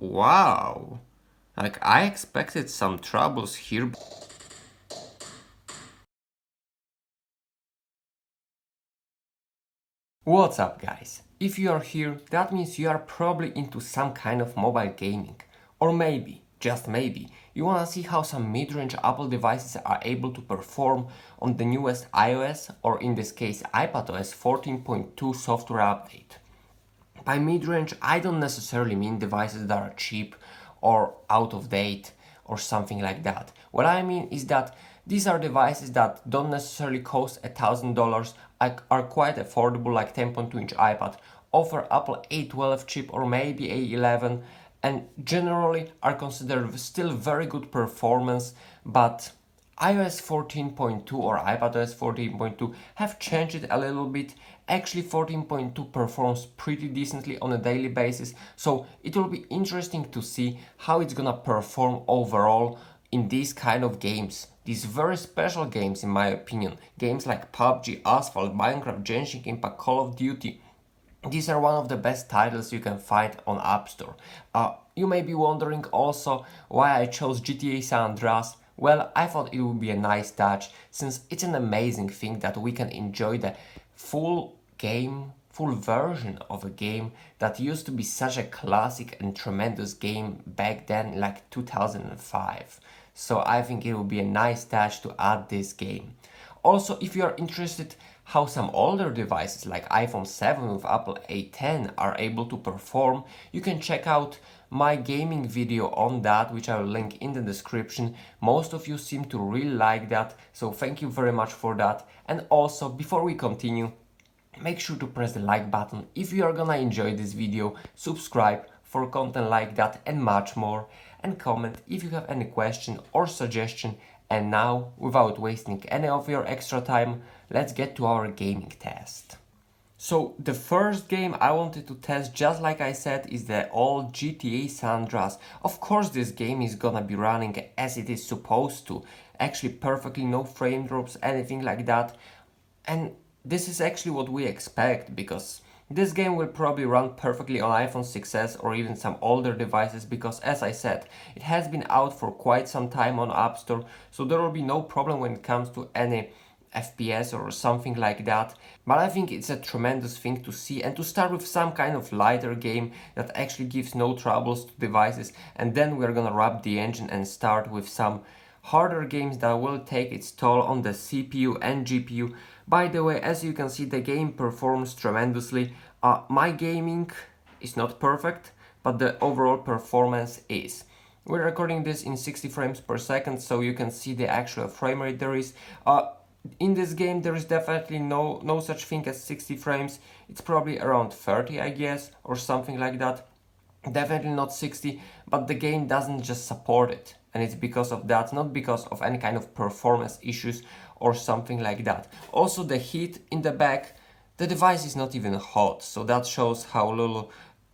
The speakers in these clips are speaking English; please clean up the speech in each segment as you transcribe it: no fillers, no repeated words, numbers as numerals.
Wow, like I expected some troubles here. What's up guys? If you are here, that means you are probably into some kind of mobile gaming. Or maybe, just maybe, you wanna see how some mid-range Apple devices are able to perform on the newest iOS, or in this case iPadOS 14.2 software update. By mid-range, I don't necessarily mean devices that are cheap or out of date or something like that. What I mean is that these are devices that don't necessarily cost $1,000, are quite affordable, like 10.2-inch iPad, offer Apple A12 chip or maybe A11, and generally are considered still very good performance, but iOS 14.2 or iPadOS 14.2 have changed it a little bit. Actually 14.2 performs pretty decently on a daily basis, so it will be interesting to see how it's gonna perform overall in these kind of games. These very special games in my opinion. Games like PUBG, Asphalt, Minecraft, Genschin Impact, Call of Duty. These are one of the best titles you can find on App Store. You may be wondering also why I chose GTA San Andreas. Well, I thought it would be a nice touch since it's an amazing thing that we can enjoy the full game, full version of a game that used to be such a classic and tremendous game back then, like 2005. So I think it would be a nice touch to add this game. Also, if you are interested how some older devices like iPhone 7 with Apple A10 are able to perform, you can check out my gaming video on that, which I will link in the description. Most of you seem to really like that, so thank you very much for that. And also, before we continue, make sure to press the like button if you are gonna enjoy this video, subscribe for content like that and much more, and comment if you have any question or suggestion. And now, without wasting any of your extra time, let's get to our gaming test. So the first game I wanted to test, just like I said, is the old GTA San Andreas. Of course this game is gonna be running as it is supposed to, actually perfectly, no frame drops, anything like that. And this is actually what we expect, because this game will probably run perfectly on iPhone 6s or even some older devices, because as I said, it has been out for quite some time on App Store, so there will be no problem when it comes to any FPS or something like that. But I think it's a tremendous thing to see, and to start with some kind of lighter game that actually gives no troubles to devices, and then we're gonna wrap the engine and start with some harder games that will take its toll on the CPU and GPU. By the way, as you can see, the game performs tremendously. My gaming is not perfect, but the overall performance is. We're recording this in 60 frames per second, so you can see the actual frame rate there is. In this game there is definitely no such thing as 60 frames. It's probably around 30, I guess, or something like that. Definitely not 60, but the game doesn't just support it, and it's because of that, not because of any kind of performance issues or something like that. Also, the heat in the back, the device is not even hot, so that shows how little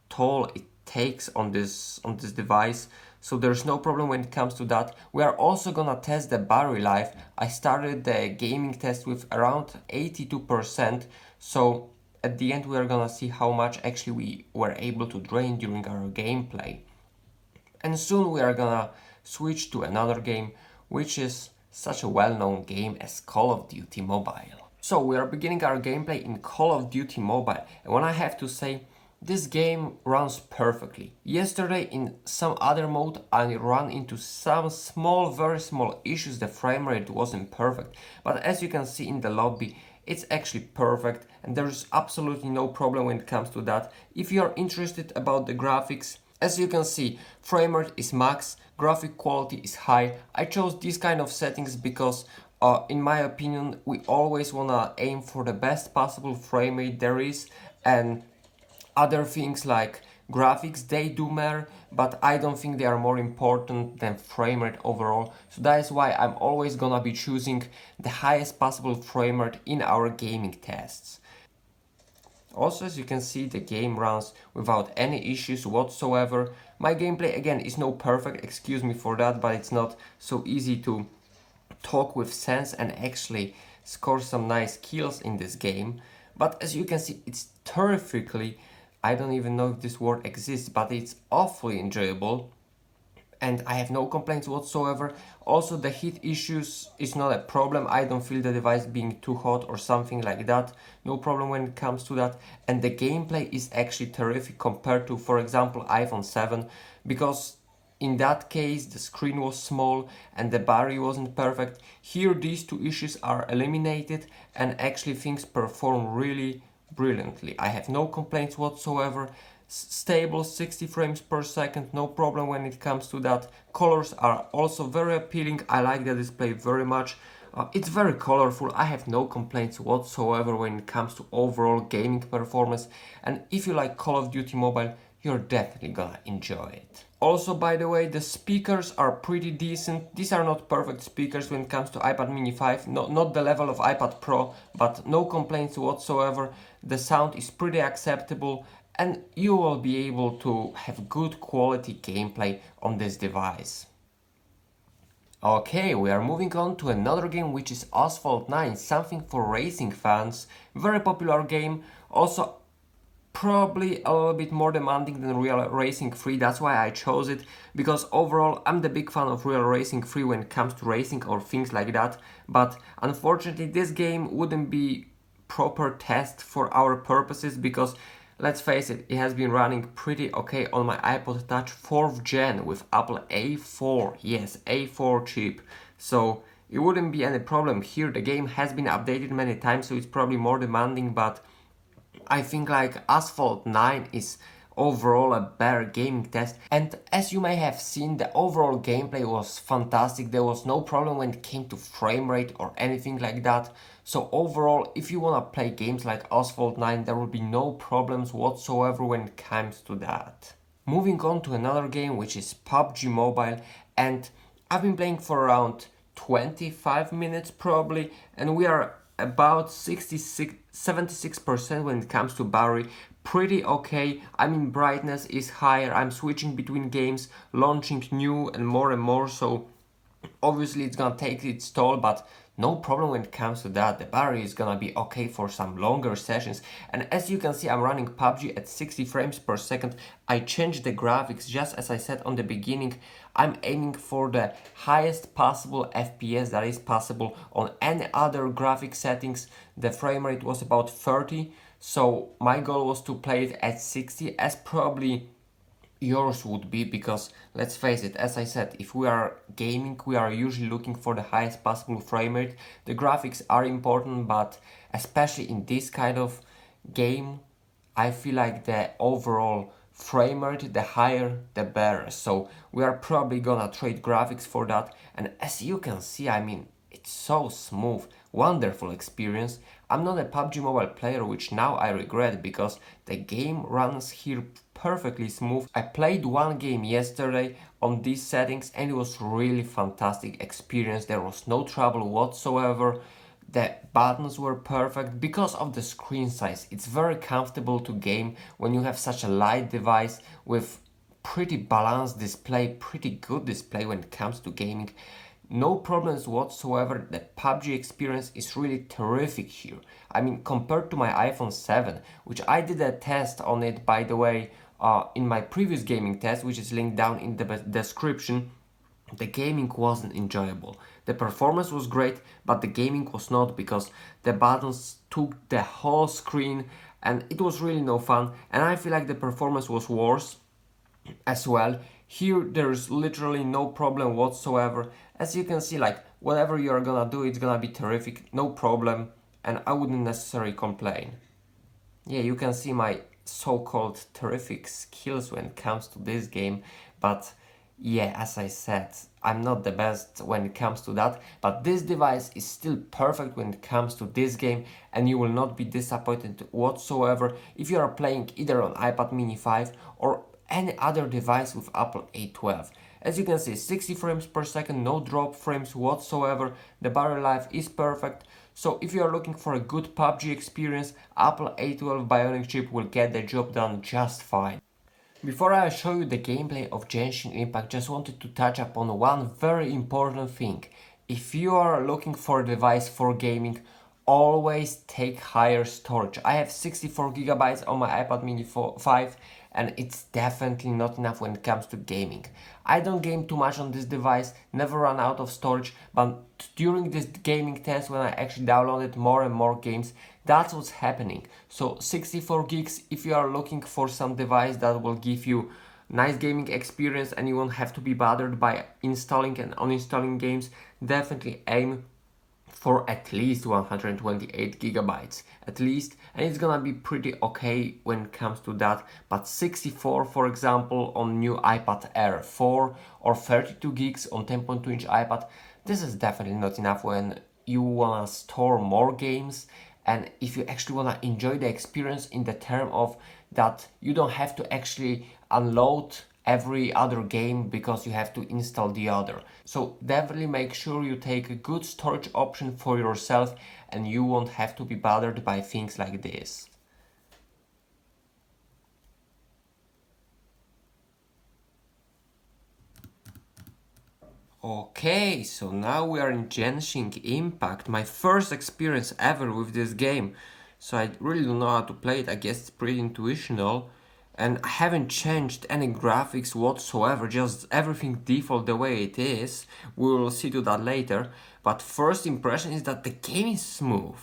toll it takes on this device. So there's no problem when it comes to that. We are also gonna test the battery life. I started the gaming test with around 82%, so at the end we are gonna see how much actually we were able to drain during our gameplay. And soon we are gonna switch to another game, which is such a well-known game as Call of Duty Mobile. So we are beginning our gameplay in Call of Duty Mobile, and when I have to say, this game runs perfectly. Yesterday in some other mode I ran into some very small issues, the frame rate wasn't perfect, but as you can see in the lobby, it's actually perfect and there's absolutely no problem when it comes to that. If you are interested about the graphics, as you can see, frame rate is max, graphic quality is high. I chose these kind of settings because in my opinion we always wanna aim for the best possible frame rate there is, and other things like graphics, they do matter, but I don't think they are more important than frame rate overall. So that is why I'm always gonna be choosing the highest possible frame rate in our gaming tests. Also, as you can see, the game runs without any issues whatsoever. My gameplay again is no perfect, excuse me for that, but it's not so easy to talk with sense and actually score some nice kills in this game. But as you can see, it's terrifically I don't even know if this word exists, but it's awfully enjoyable and I have no complaints whatsoever. Also, the heat issues is not a problem. I don't feel the device being too hot or something like that. No problem when it comes to that. And the gameplay is actually terrific compared to, for example, iPhone 7, because in that case the screen was small and the battery wasn't perfect. Here these two issues are eliminated and actually things perform really brilliantly. I have no complaints whatsoever. Stable 60 frames per second, no problem when it comes to that. Colors are also very appealing. I like the display very much. It's very colorful. I have no complaints whatsoever when it comes to overall gaming performance, and if you like Call of Duty Mobile, you're definitely gonna enjoy it. Also, by the way, the speakers are pretty decent. These are not perfect speakers when it comes to iPad mini 5, not the level of iPad Pro, but no complaints whatsoever. The sound is pretty acceptable and you will be able to have good quality gameplay on this device. Okay, we are moving on to another game, which is Asphalt 9, something for racing fans. Very popular game, also probably a little bit more demanding than Real Racing 3, that's why I chose it, because overall I'm the big fan of Real Racing 3 when it comes to racing or things like that, but unfortunately this game wouldn't be proper test for our purposes, because let's face it, it has been running pretty okay on my iPod Touch 4th gen with Apple A4, yes, A4 chip, so it wouldn't be any problem here. The game has been updated many times, so it's probably more demanding, but I think like Asphalt 9 is overall a better gaming test, and as you may have seen, the overall gameplay was fantastic. There was no problem when it came to frame rate or anything like that. So overall, if you wanna play games like Asphalt 9, there will be no problems whatsoever when it comes to that. Moving on to another game, which is PUBG Mobile, and I've been playing for around 25 minutes probably, and we are about 76% when it comes to battery. Pretty okay. I mean, brightness is higher. I'm switching between games, launching new and more, so obviously it's gonna take its toll, but no problem when it comes to that. The battery is gonna be okay for some longer sessions, and as you can see, I'm running PUBG at 60 frames per second. I changed the graphics just as I said on the beginning. I'm aiming for the highest possible FPS that is possible. On any other graphic settings the frame rate was about 30, so my goal was to play it at 60, as probably yours would be, because let's face it, as I said, if we are gaming we are usually looking for the highest possible frame rate. The graphics are important, but especially in this kind of game I feel like the overall frame rate, the higher the better, so we are probably gonna trade graphics for that. And as you can see, I mean, it's so smooth, wonderful experience. I'm not a PUBG Mobile player, which now I regret, because the game runs here perfectly smooth. I played one game yesterday on these settings and it was really fantastic experience. There was no trouble whatsoever. The buttons were perfect because of the screen size. It's very comfortable to game when you have such a light device with pretty balanced display, pretty good display when it comes to gaming. No problems whatsoever. The PUBG experience is really terrific here. I mean, compared to my iPhone 7, which I did a test on it, by the way, in my previous gaming test, which is linked down in the description, the gaming wasn't enjoyable. The performance was great, but the gaming was not, because the buttons took the whole screen and it was really no fun, and I feel like the performance was worse as well. Here there's literally no problem whatsoever. As you can see, like whatever you're gonna do, it's gonna be terrific, no problem, and I wouldn't necessarily complain. Yeah, you can see my so-called terrific skills when it comes to this game, but yeah, as I said, I'm not the best when it comes to that, but this device is still perfect when it comes to this game, and you will not be disappointed whatsoever if you are playing either on iPad mini 5 or any other device with Apple A12. As you can see, 60 frames per second, no drop frames whatsoever, the battery life is perfect, so if you are looking for a good PUBG experience, Apple A12 Bionic chip will get the job done just fine. Before I show you the gameplay of Genschin Impact, just wanted to touch upon one very important thing. If you are looking for a device for gaming, always take higher storage. I have 64 gigabytes on my iPad mini 5 and it's definitely not enough when it comes to gaming. I don't game too much on this device, never run out of storage, but during this gaming test when I actually downloaded more and more games, that's what's happening. So 64 gigs, if you are looking for some device that will give you nice gaming experience and you won't have to be bothered by installing and uninstalling games, definitely aim for at least 128 gigabytes at least, and it's gonna be pretty okay when it comes to that. But 64, for example, on new iPad Air 4 or 32 gigs on 10.2 inch iPad, this is definitely not enough when you wanna store more games, and if you actually wanna enjoy the experience in the term of that you don't have to actually unload every other game because you have to install the other. So definitely make sure you take a good storage option for yourself and you won't have to be bothered by things like this. Okay, so now we are in Genschin Impact, my first experience ever with this game. So I really don't know how to play it. I guess it's pretty intuitional. And I haven't changed any graphics whatsoever, just everything default the way it is. We will see to that later. But first impression is that the game is smooth.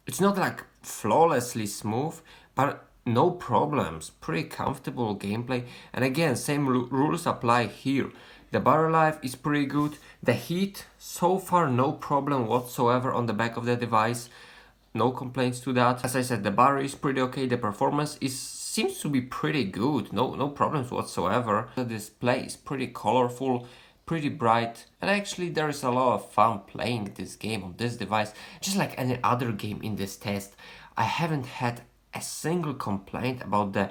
It's not like flawlessly smooth, but no problems. Pretty comfortable gameplay. And again, same rules apply here. The battery life is pretty good. The heat, so far no problem whatsoever on the back of the device. No complaints to that. As I said, the battery is pretty okay. The performance seems to be pretty good. No problems whatsoever. The display is pretty colorful, pretty bright, and actually there is a lot of fun playing this game on this device. Just like any other game in this test, I haven't had a single complaint about the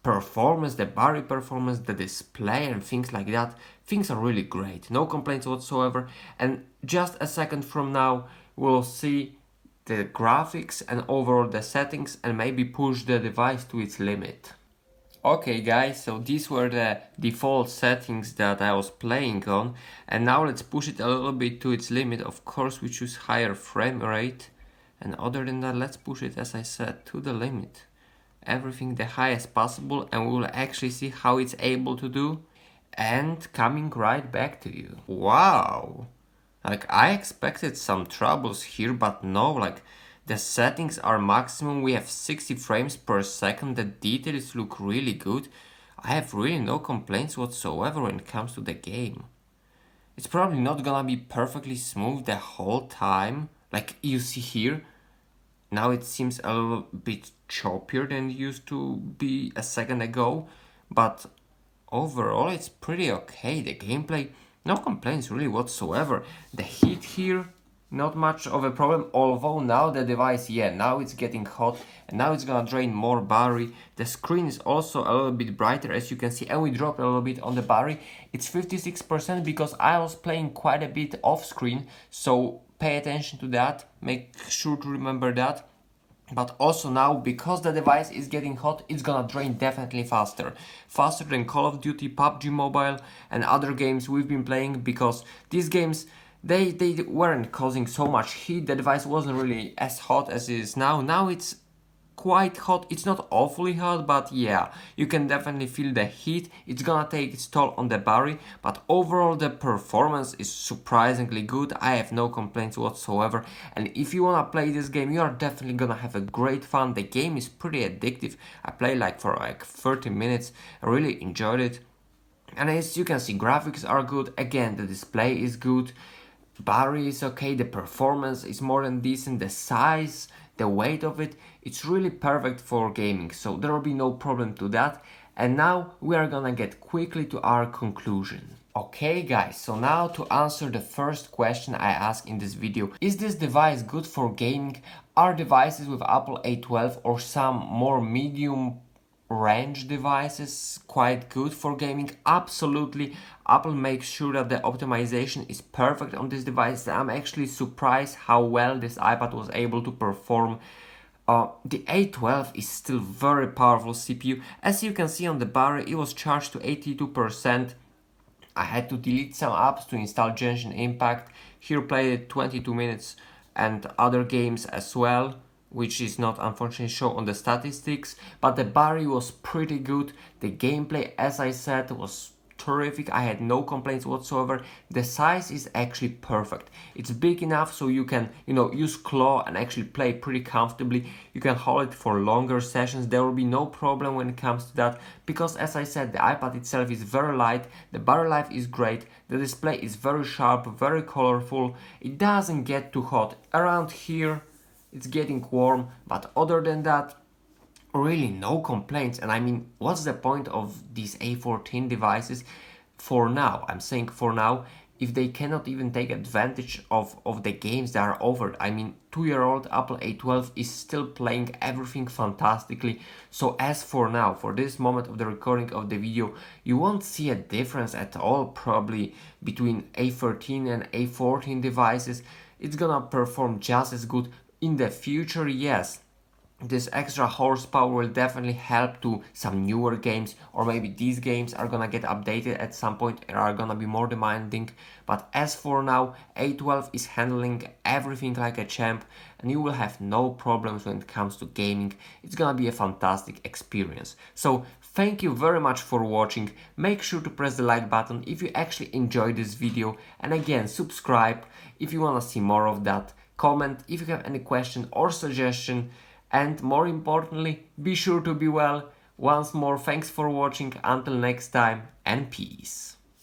performance, the battery performance, the display and things like that. Things are really great. No complaints whatsoever. And just a second from now, we'll see the graphics and overall the settings and maybe push the device to its limit. Okay guys, so these were the default settings that I was playing on, and now let's push it a little bit to its limit. Of course we choose higher frame rate, and other than that let's push it, as I said, to the limit. Everything the highest possible, and we will actually see how it's able to do. And coming right back to you. Wow! Like, I expected some troubles here, but no, like, the settings are maximum, we have 60 frames per second, the details look really good. I have really no complaints whatsoever when it comes to the game. It's probably not gonna be perfectly smooth the whole time, like you see here. Now it seems a little bit choppier than it used to be a second ago, but overall it's pretty okay. The gameplay, no complaints really whatsoever. The heat here, not much of a problem, although now the device, yeah, now it's getting hot and now it's gonna drain more battery. The screen is also a little bit brighter, as you can see, and we dropped a little bit on the battery. It's 56% because I was playing quite a bit off screen, so pay attention to that, make sure to remember that. But also now, because the device is getting hot, it's gonna drain definitely faster. Faster than Call of Duty, PUBG Mobile and other games we've been playing, because these games, they weren't causing so much heat. The device wasn't really as hot as it is now. Now it's quite hot. It's not awfully hot, but yeah, you can definitely feel the heat. It's gonna take its toll on the battery, but overall the performance is surprisingly good. I have no complaints whatsoever, and if you wanna play this game, you are definitely gonna have a great fun. The game is pretty addictive. I played for 30 minutes. I really enjoyed it, and as you can see, graphics are good. Again, the display is good, battery is okay, the performance is more than decent, the size, the weight of it, it's really perfect for gaming, so there will be no problem to that. And now we are gonna get quickly to our conclusion. Okay guys, so now to answer the first question I asked in this video, is this device good for gaming? Are devices with Apple A12 or some more medium range devices quite good for gaming? Absolutely. Apple makes sure that the optimization is perfect on this device. I'm actually surprised how well this iPad was able to perform. The A12 is still very powerful CPU. As you can see on the battery, it was charged to 82%. I had to delete some apps to install Genschin Impact. Here played 22 minutes and other games as well, which is not unfortunately shown on the statistics, but the battery was pretty good. The gameplay, as I said, was terrific. I had no complaints whatsoever. The size is actually perfect. It's big enough so you can, use claw and actually play pretty comfortably. You can hold it for longer sessions. There will be no problem when it comes to that, because as I said, the iPad itself is very light, the battery life is great, the display is very sharp, very colorful. It doesn't get too hot. Around here it's getting warm, but other than that, really no complaints. And I mean, what's the point of these A14 devices for now? I'm saying for now, if they cannot even take advantage of the games that are offered. I mean, 2-year-old Apple A12 is still playing everything fantastically. So as for now, for this moment of the recording of the video, you won't see a difference at all probably between A13 and A14 devices. It's gonna perform just as good in the future, yes. This extra horsepower will definitely help to some newer games, or maybe these games are gonna get updated at some point and are gonna be more demanding. But as for now, A12 is handling everything like a champ, and you will have no problems when it comes to gaming. It's gonna be a fantastic experience. So thank you very much for watching. Make sure to press the like button if you actually enjoyed this video, and again, subscribe if you wanna see more of that. Comment if you have any question or suggestion. And more importantly, be sure to be well. Once more, thanks for watching. Until next time, and peace.